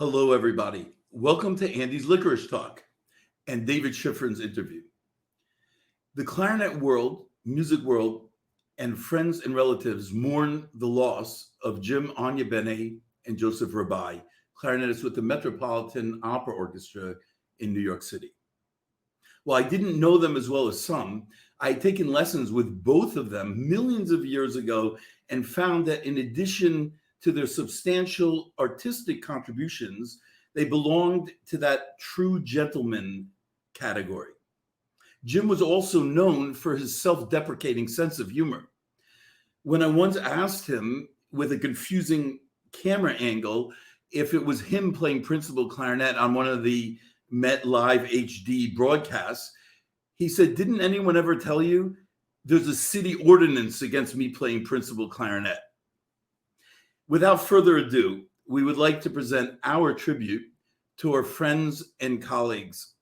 Hello, everybody. Welcome to Andy's Licorice Talk and David Schifrin's interview. The clarinet world, music world, and friends and relatives mourn the loss of Jim Ognibene and Joseph Rabbai, clarinetists with the Metropolitan Opera Orchestra in New York City. While I didn't know them as well as some, I had taken lessons with both of them millions of years ago and found that in addition to their substantial artistic contributions, they belonged to that true gentleman category. Jim was also known for his self-deprecating sense of humor. When I once asked him, with a confusing camera angle, if it was him playing principal clarinet on one of the MET Live HD broadcasts, he said, "Didn't anyone ever tell you there's a city ordinance against me playing principal clarinet?" Without further ado, we would like to present our tribute to our friends and colleagues.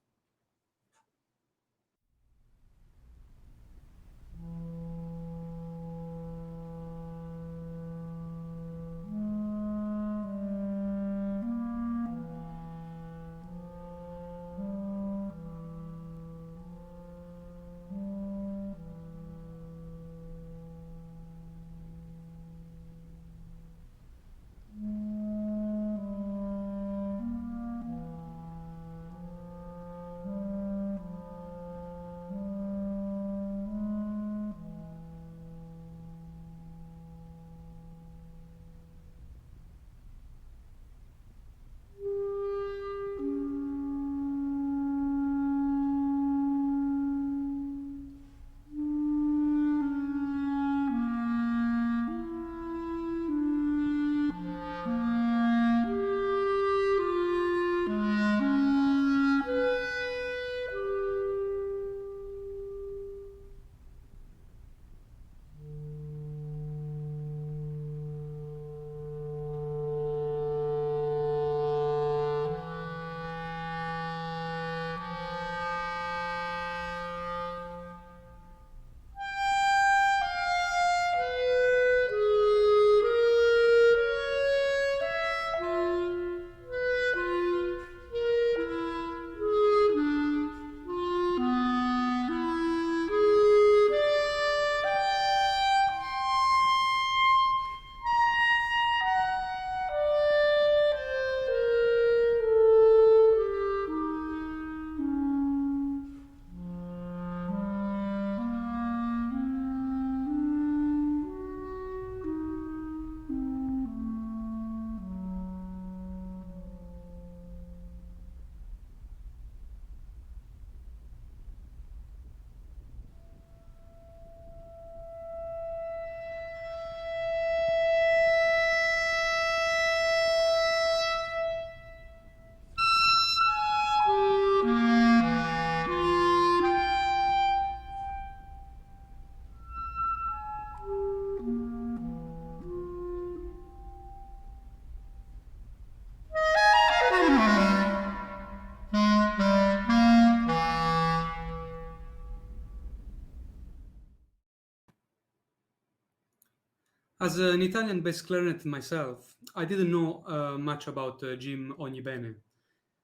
As an Italian bass clarinet myself, I didn't know much about Jim Ognibene,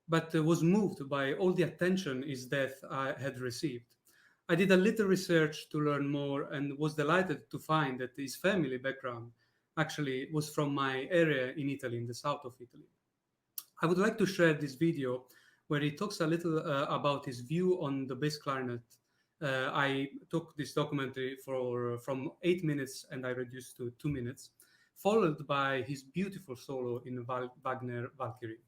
but was moved by all the attention his death had received. I did a little research to learn more and was delighted to find that his family background actually was from my area in Italy, in the south of Italy. I would like to share this video where he talks a little about his view on the bass clarinet. I took this documentary from 8 minutes and I reduced to 2 minutes, followed by his beautiful solo in Wagner Valkyrie.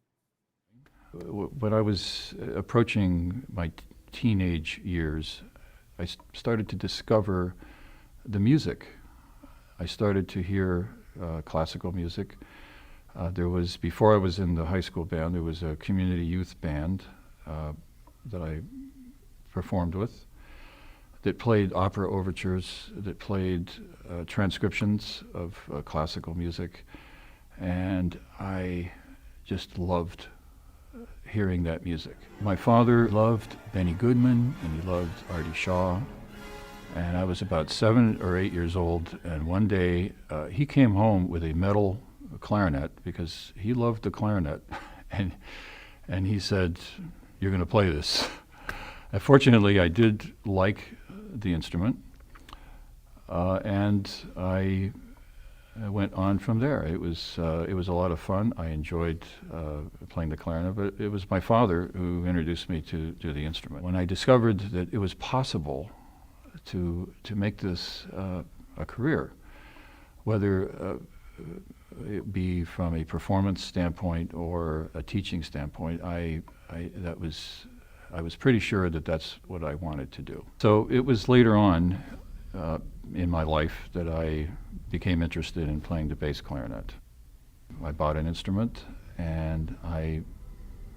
When I was approaching my teenage years, I started to discover the music. I started to hear classical music. Before I was in the high school band, there was a community youth band that I performed with that played opera overtures, that played transcriptions of classical music, and I just loved hearing that music. My father loved Benny Goodman and he loved Artie Shaw, and I was about 7 or 8 years old, and one day he came home with a metal clarinet because he loved the clarinet, and he said, "You're going to play this." And fortunately, I did like the instrument, and I went on from there. It was a lot of fun. I enjoyed playing the clarinet, but it was my father who introduced me to the instrument. When I discovered that it was possible to make this a career, whether it be from a performance standpoint or a teaching standpoint, I was pretty sure that that's what I wanted to do. So it was later on in my life that I became interested in playing the bass clarinet. I bought an instrument and I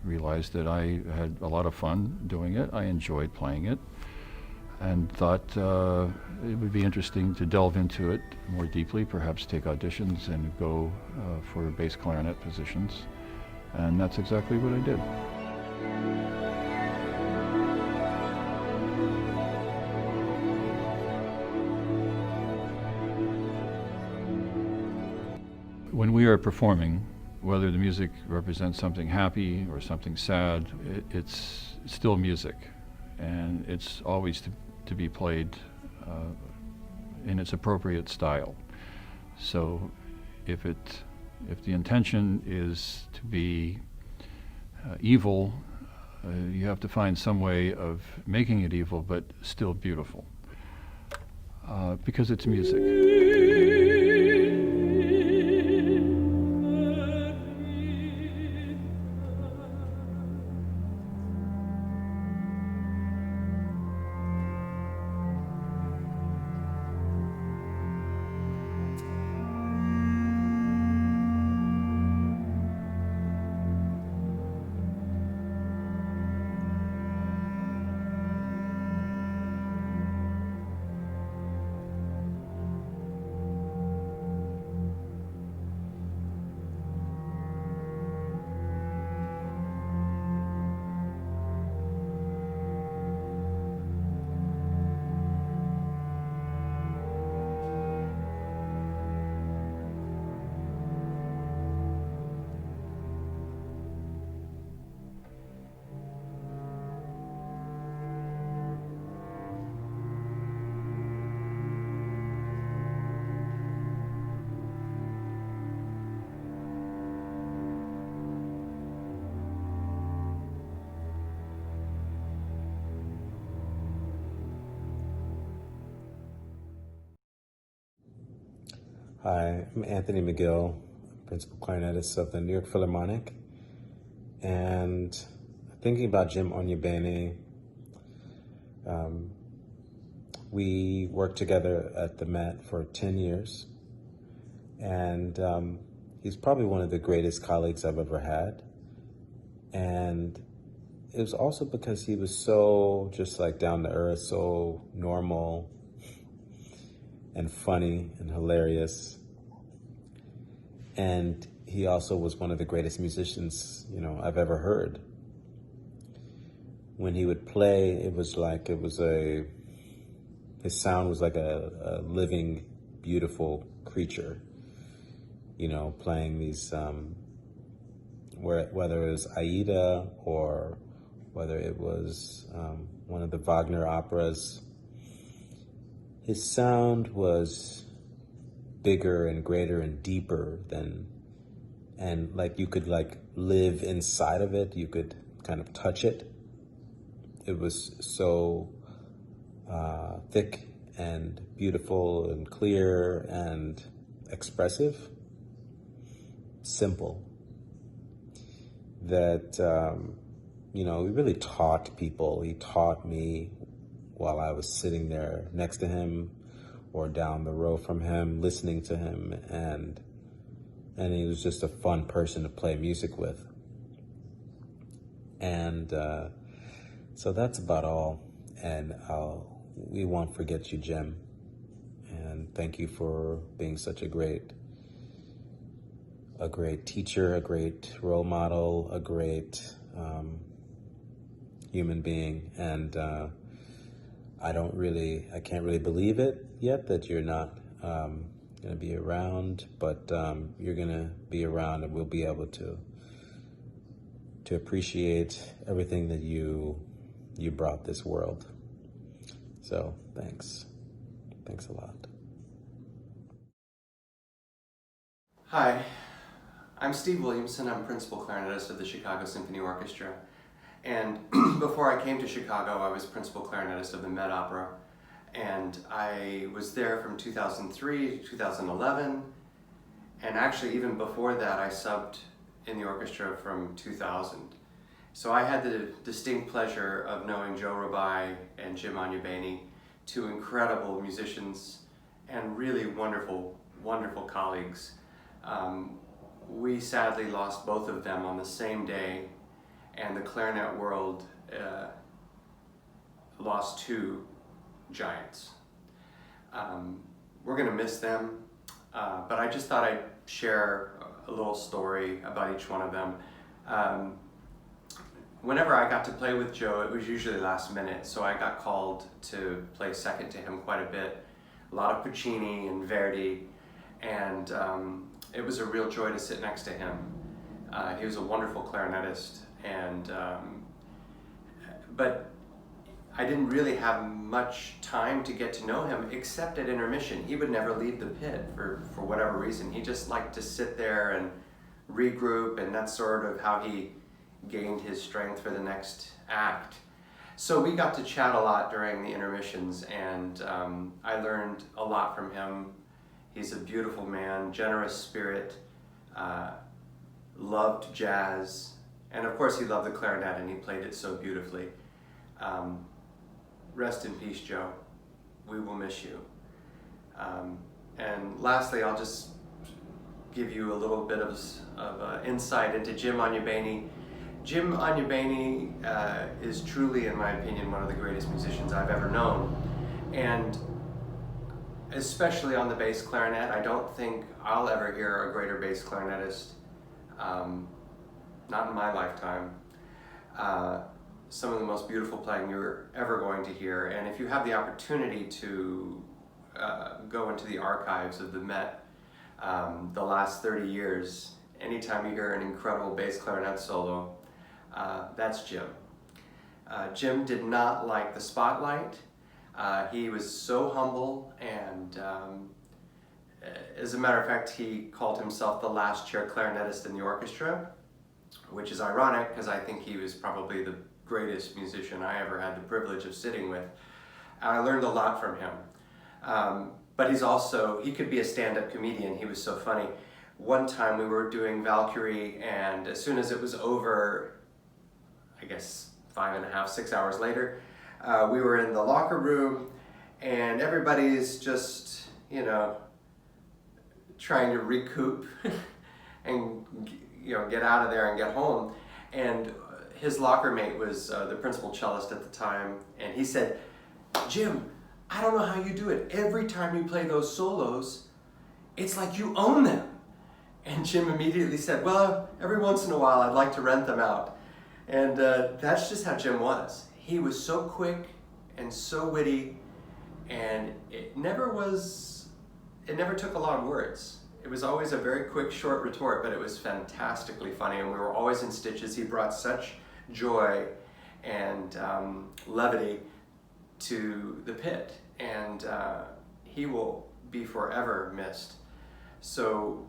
realized that I had a lot of fun doing it. I enjoyed playing it and thought it would be interesting to delve into it more deeply, perhaps take auditions and go for bass clarinet positions. And that's exactly what I did. When we are performing, whether the music represents something happy or something sad, it's still music, and it's always to be played in its appropriate style. So if the intention is to be evil, you have to find some way of making it evil but still beautiful, because it's music. Hi, I'm Anthony McGill, principal clarinetist of the New York Philharmonic, and thinking about Jim Ognibene. We worked together at the MET for 10 years, and he's probably one of the greatest colleagues I've ever had. And it was also because he was so just like down to earth, so normal and funny and hilarious. And he also was one of the greatest musicians, I've ever heard. When he would play, his sound was like a living, beautiful creature, playing these, whether it was Aida or whether it was one of the Wagner operas. His sound was bigger and greater and deeper and like you could live inside of it. You could kind of touch it. It was so thick and beautiful and clear and expressive, simple, that, he really taught people. He taught me while I was sitting there next to him or down the row from him, listening to him, and he was just a fun person to play music with. And so that's about all. And we won't forget you, Jim. And thank you for being such a great teacher, a great role model, a great human being. And I can't really believe it yet that you're not going to be around, but you're going to be around, and we'll be able to to appreciate everything that you brought this world. So thanks a lot. Hi, I'm Steve Williamson. I'm principal clarinetist of the Chicago Symphony Orchestra. And before I came to Chicago, I was principal clarinetist of the Met Opera. And I was there from 2003 to 2011. And actually, even before that, I subbed in the orchestra from 2000. So I had the distinct pleasure of knowing Joe Rabbai and Jim Ognibene, two incredible musicians and really wonderful, wonderful colleagues. We sadly lost both of them on the same day, and the clarinet world lost two giants. We're gonna miss them, but I just thought I'd share a little story about each one of them. Whenever I got to play with Joe, it was usually last minute, so I got called to play second to him quite a bit. A lot of Puccini and Verdi, and it was a real joy to sit next to him. He was a wonderful clarinetist, and but I didn't really have much time to get to know him except at intermission. He would never leave the pit for whatever reason. He just liked to sit there and regroup, and that's sort of how he gained his strength for the next act. So we got to chat a lot during the intermissions, and I learned a lot from him. He's a beautiful man, generous spirit, loved jazz, and of course he loved the clarinet, and he played it so beautifully. Rest in peace, Joe. We will miss you. And lastly, I'll just give you a little bit of insight into Jim Ognibene. Jim Ognibene is truly, in my opinion, one of the greatest musicians I've ever known. And especially on the bass clarinet, I don't think I'll ever hear a greater bass clarinetist, not in my lifetime. Some of the most beautiful playing you're ever going to hear. And if you have the opportunity to go into the archives of the Met, the last 30 years, anytime you hear an incredible bass clarinet solo, that's Jim. Jim did not like the spotlight. He was so humble, and as a matter of fact, he called himself the last chair clarinetist in the orchestra, which is ironic because I think he was probably the greatest musician I ever had the privilege of sitting with. I learned a lot from him. But he could be a stand-up comedian. He was so funny. One time we were doing Valkyrie, and as soon as it was over, I guess 5.5, 6 hours later, we were in the locker room, and everybody's just, trying to recoup and get out of there and get home. And his locker mate was the principal cellist at the time, and he said, "Jim, I don't know how you do it. Every time you play those solos, it's like you own them." And Jim immediately said, "Well, every once in a while I'd like to rent them out." And that's just how Jim was. He was so quick and so witty, and it never took a lot of words. It was always a very quick, short retort, but it was fantastically funny, and we were always in stitches. He brought such joy and levity to the pit, and he will be forever missed. So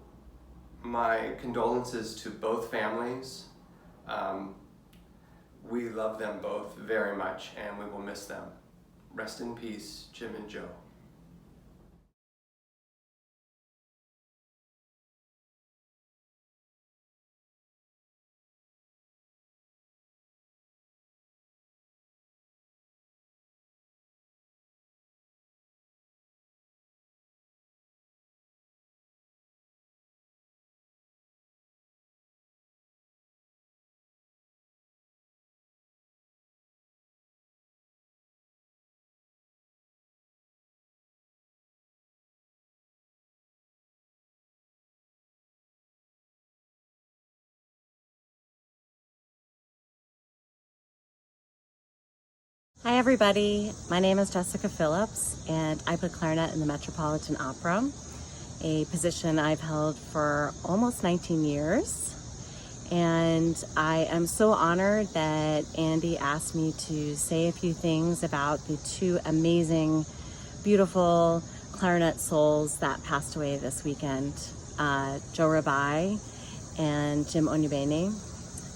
my condolences to both families. We love them both very much, and we will miss them. Rest in peace, Jim and Joe. Hi everybody, my name is Jessica Phillips, and I play clarinet in the Metropolitan Opera, a position I've held for almost 19 years. And I am so honored that Andy asked me to say a few things about the two amazing, beautiful clarinet souls that passed away this weekend, Joe Rabbai and Jim Ognibene.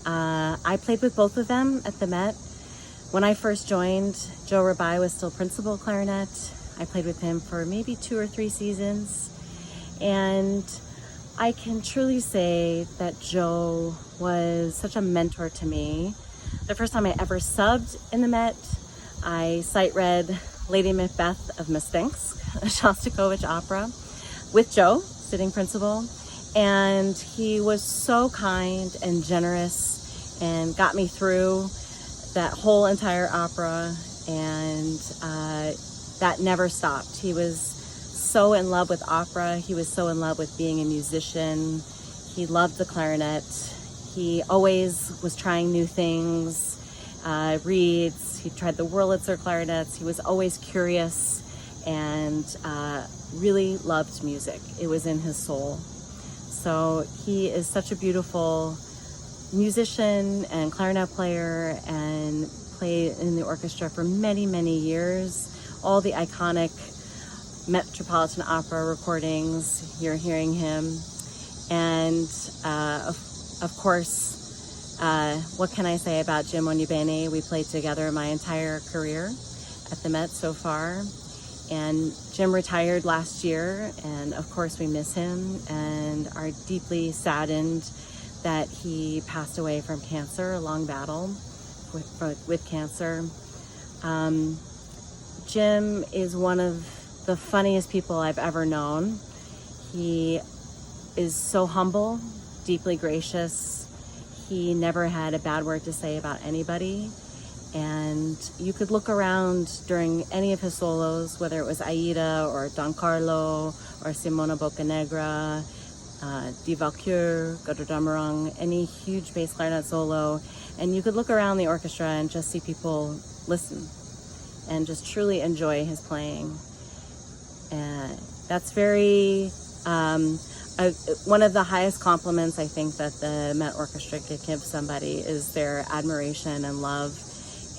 I played with both of them at the Met. When I first joined, Joe Rabbai was still principal clarinet. I played with him for maybe 2 or 3 seasons. And I can truly say that Joe was such a mentor to me. The first time I ever subbed in the Met, I sight read Lady Macbeth of Miss Sphinx, a Shostakovich opera, with Joe, sitting principal. And he was so kind and generous and got me through that whole entire opera, and that never stopped. He was so in love with opera. He was so in love with being a musician. He loved the clarinet. He always was trying new things, reeds. He tried the Wurlitzer clarinets. He was always curious and really loved music. It was in his soul. So he is such a beautiful musician and clarinet player, and played in the orchestra for many, many years. All the iconic Metropolitan Opera recordings, you're hearing him. And of course, what can I say about Jim Ognibene? We played together my entire career at the Met so far. And Jim retired last year, and of course we miss him and are deeply saddened that he passed away from cancer, a long battle with cancer. Jim is one of the funniest people I've ever known. He is so humble, deeply gracious. He never had a bad word to say about anybody. And you could look around during any of his solos, whether it was Aida or Don Carlo or Simona Boccanegra, Die Valkyrie, Götterdämmerung, any huge bass clarinet solo, and you could look around the orchestra and just see people listen and just truly enjoy his playing. And that's very, one of the highest compliments I think that the Met Orchestra could give somebody is their admiration and love.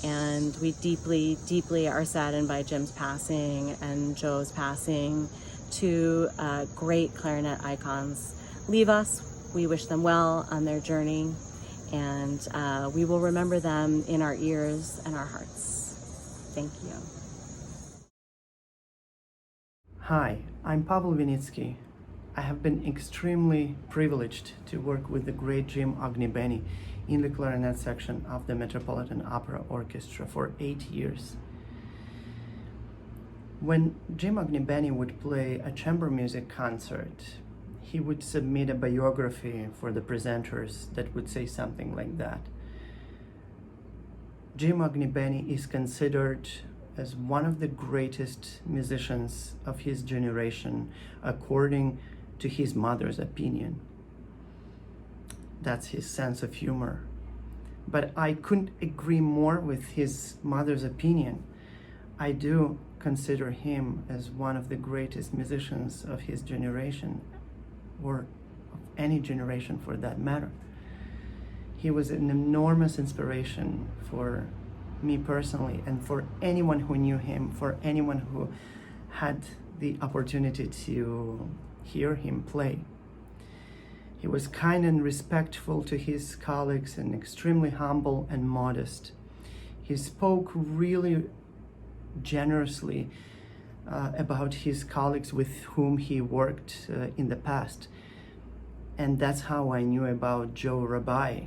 And we deeply, deeply are saddened by Jim's passing and Joe's passing. Two great clarinet icons leave us. We wish them well on their journey, and we will remember them in our ears and our hearts. Thank you. Hi, I'm Pavel Vinitsky. I have been extremely privileged to work with the great Jim Ognibene in the clarinet section of the Metropolitan Opera Orchestra for 8 years. When Jim Ognibene would play a chamber music concert, he would submit a biography for the presenters that would say something like that. Jim Ognibene is considered as one of the greatest musicians of his generation, according to his mother's opinion. That's his sense of humor. But I couldn't agree more with his mother's opinion. I do consider him as one of the greatest musicians of his generation, or of any generation for that matter. He was an enormous inspiration for me personally, and for anyone who knew him, for anyone who had the opportunity to hear him play. He was kind and respectful to his colleagues and extremely humble and modest. He spoke really generously about his colleagues with whom he worked in the past. And that's how I knew about Joe Rabbai.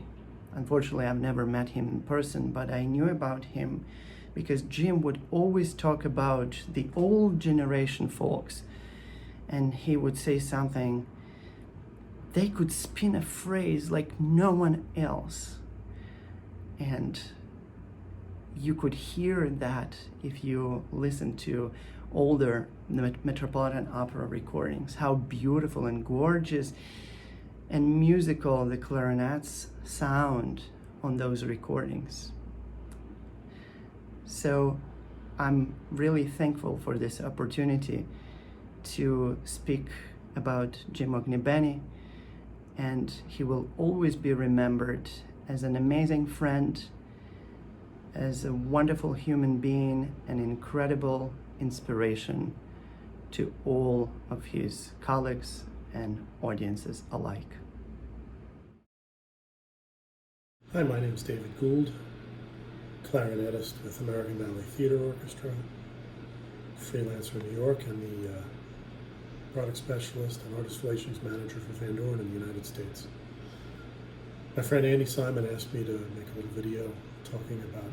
Unfortunately, I've never met him in person, but I knew about him because Jim would always talk about the old generation folks. And he would say something, they could spin a phrase like no one else. And you could hear that if you listen to older Metropolitan Opera recordings, how beautiful and gorgeous and musical the clarinets sound on those recordings. So I'm really thankful for this opportunity to speak about Jim Ognibene and he will always be remembered as an amazing friend, as a wonderful human being, an incredible inspiration to all of his colleagues and audiences alike. Hi, my name is David Gould, clarinetist with American Ballet Theatre Orchestra, freelancer in New York, and the product specialist and artist relations manager for Van Doren in the United States. My friend Andy Simon asked me to make a little video talking about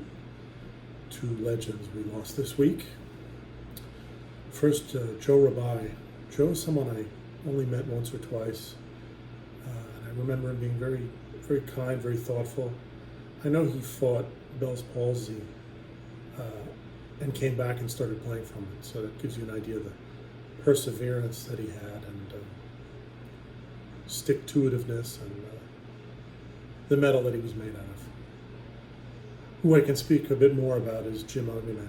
two legends we lost this week. First, Joe Rabbai. Joe is someone I only met once or twice, and I remember him being very, very kind, very thoughtful. I know he fought Bell's palsy and came back and started playing from it, so that gives you an idea of the perseverance that he had and stick-to-itiveness and the metal that he was made out of. Who I can speak a bit more about is Jim Ognibene.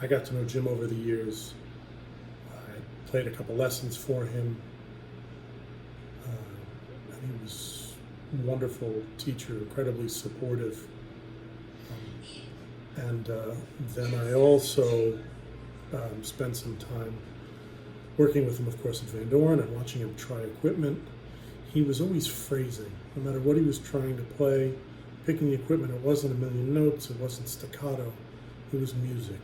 I got to know Jim over the years. I played a couple lessons for him, and he was a wonderful teacher, incredibly supportive. And then I also spent some time working with him, of course, at Van Doren and watching him try equipment. He was always phrasing, no matter what he was trying to play, picking the equipment. It wasn't a million notes, it wasn't staccato, it was music.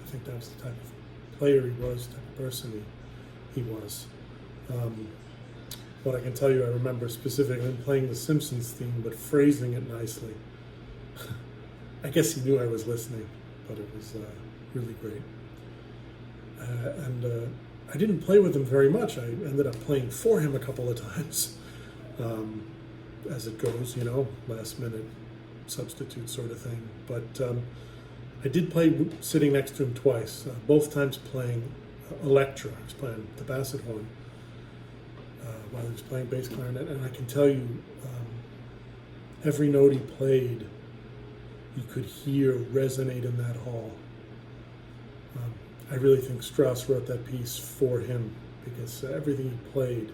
I think that was the type of player he was, type of person he was. What I can tell you, I remember specifically playing the Simpsons theme, but phrasing it nicely. I guess he knew I was listening, but it was really great. And I didn't play with him very much. I ended up playing for him a couple of times, as it goes, last minute substitute sort of thing. But I did play sitting next to him twice, both times playing Electra. I was playing the basset horn while he was playing bass clarinet, and I can tell you, every note he played, you could hear resonate in that hall. I really think Strauss wrote that piece for him because everything he played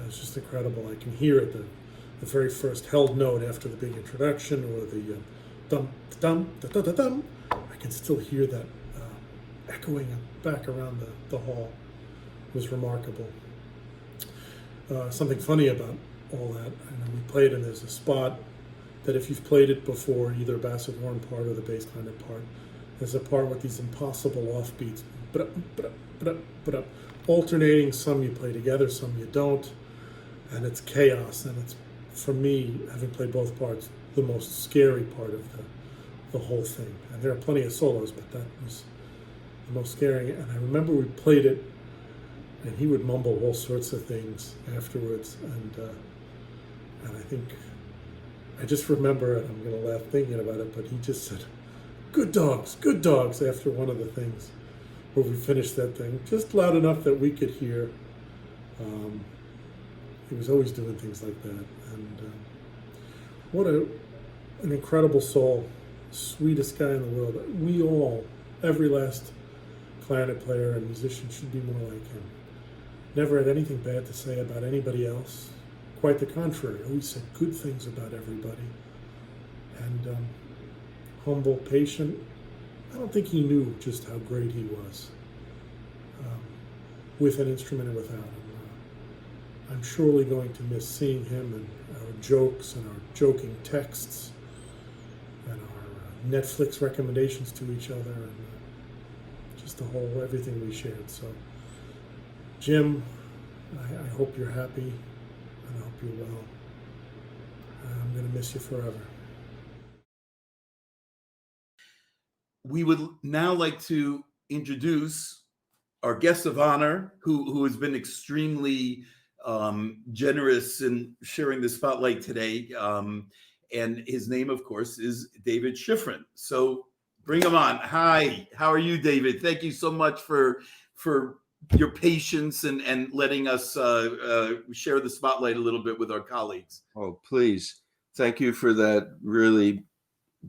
was just incredible. I can hear it, the very first held note after the big introduction, or the dum dum da da da dum. I can still hear that echoing back around the hall. It was remarkable. Something funny about all that, we played, and there's a spot that if you've played it before, either basset horn part or the bass clarinet part, there's a part with these impossible offbeats, alternating. Some you play together, some you don't, and it's chaos. And it's, for me, having played both parts, the most scary part of the whole thing. And there are plenty of solos, but that was the most scary. And I remember we played it, and he would mumble all sorts of things afterwards, and I think, I just remember it, I'm going to laugh thinking about it, but he just said, good dogs, after one of the things where we finished that thing, just loud enough that we could hear. He was always doing things like that, and what an incredible soul, sweetest guy in the world. We all, every last clarinet player and musician should be more like him. Never had anything bad to say about anybody else. Quite the contrary, always said good things about everybody. And humble, patient. I don't think he knew just how great he was with an instrument and without him. I'm surely going to miss seeing him and our jokes and our joking texts and our Netflix recommendations to each other and just the whole, everything we shared. So, Jim, I hope you're happy, and I hope you're well. I'm going to miss you forever. We would now like to introduce our guest of honor, who has been extremely generous in sharing the spotlight today. And his name, of course, is David Schifrin. So bring him on. Hi, how are you, David? Thank you so much for your patience and letting us share the spotlight a little bit with our colleagues. Oh, please. Thank you for that really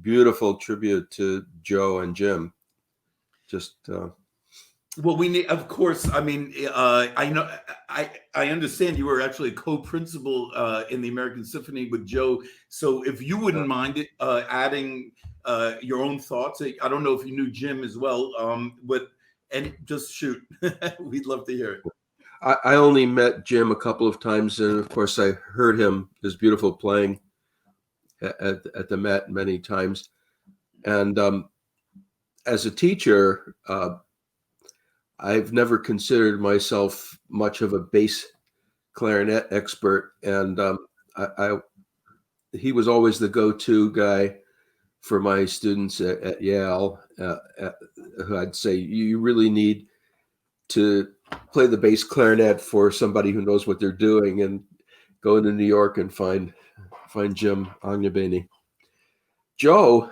beautiful tribute to Joe and Jim. Just Well, we need, of course. I mean, I know, I understand you were actually a co-principal in the American Symphony with Joe. So, if you wouldn't mind it, adding your own thoughts. I don't know if you knew Jim as well, but and just shoot, we'd love to hear it. I only met Jim a couple of times, and of course, I heard his beautiful playing at the Met many times. And as a teacher, I've never considered myself much of a bass clarinet expert, and he was always the go-to guy for my students at Yale. Who I'd say, you really need to play the bass clarinet for somebody who knows what they're doing, and go into New York and find Jim Ognibene. Joe,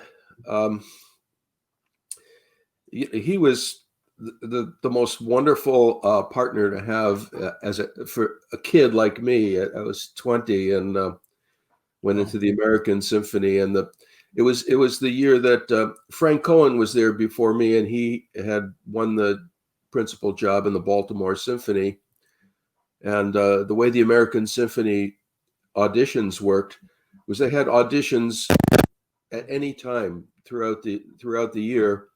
he was the most wonderful partner to have for a kid like me. I was 20 and went into the American Symphony, and it was the year that Frank Cohen was there before me, and he had won the principal job in the Baltimore Symphony. And the way the American Symphony auditions worked was they had auditions at any time throughout the year.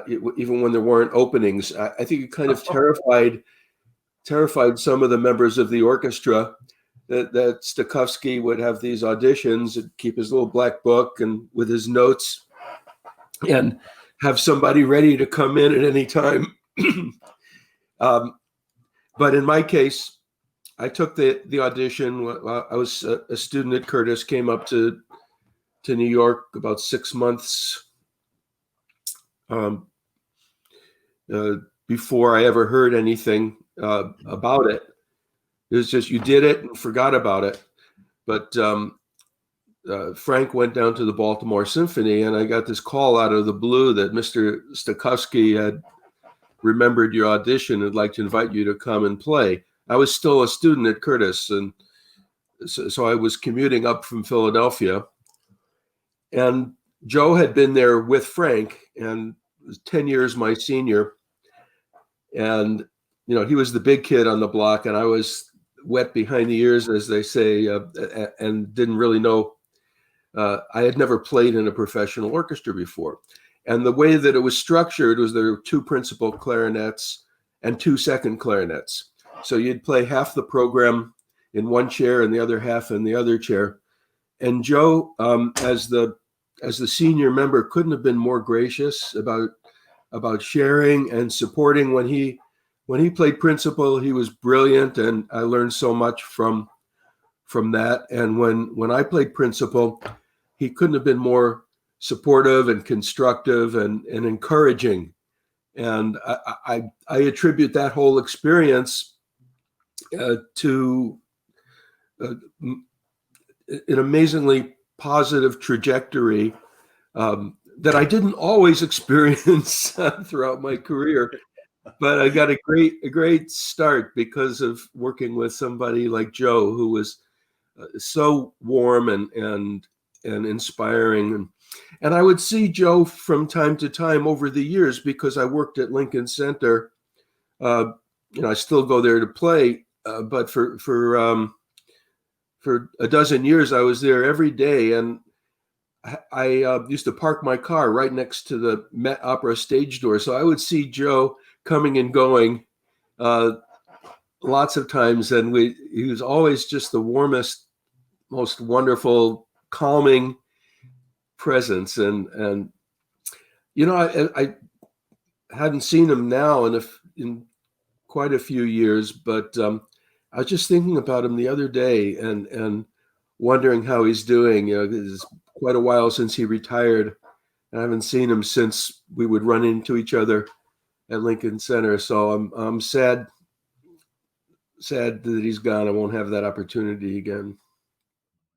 Even when there weren't openings. I think it kind of terrified some of the members of the orchestra that Stokowski would have these auditions and keep his little black book and with his notes and have somebody ready to come in at any time. But in my case, I took the audition. I was a student at Curtis, came up to New York about 6 months before I ever heard anything about it. It was just, you did it and forgot about it. But Frank went down to the Baltimore Symphony, and I got this call out of the blue that Mr. Stokowski had remembered your audition and would like to invite you to come and play. I was still a student at Curtis, and so I was commuting up from Philadelphia. And Joe had been there with Frank and was 10 years my senior. And, he was the big kid on the block, and I was wet behind the ears, as they say, and didn't really know. I had never played in a professional orchestra before. And the way that it was structured was there were 2 principal clarinets and 2 second clarinets. So you'd play half the program in one chair and the other half in the other chair. And Joe, as the senior member, couldn't have been more gracious about sharing and supporting. When he played principal, he was brilliant, and I learned so much from that. And when I played principal, he couldn't have been more supportive and constructive and encouraging. And I attribute that whole experience to an amazingly positive trajectory that I didn't always experience throughout my career, but I got a great start because of working with somebody like Joe, who was so warm and inspiring. And I would see Joe from time to time over the years because I worked at Lincoln Center. I still go there to play, but for a dozen years I was there every day, and I used to park my car right next to the Met Opera stage door. So I would see Joe coming and going lots of times, and he was always just the warmest, most wonderful, calming presence. And I hadn't seen him now in quite a few years, but I was just thinking about him the other day and wondering how he's doing. It's quite a while since he retired. I haven't seen him since we would run into each other at Lincoln Center. So I'm sad that he's gone. I won't have that opportunity again.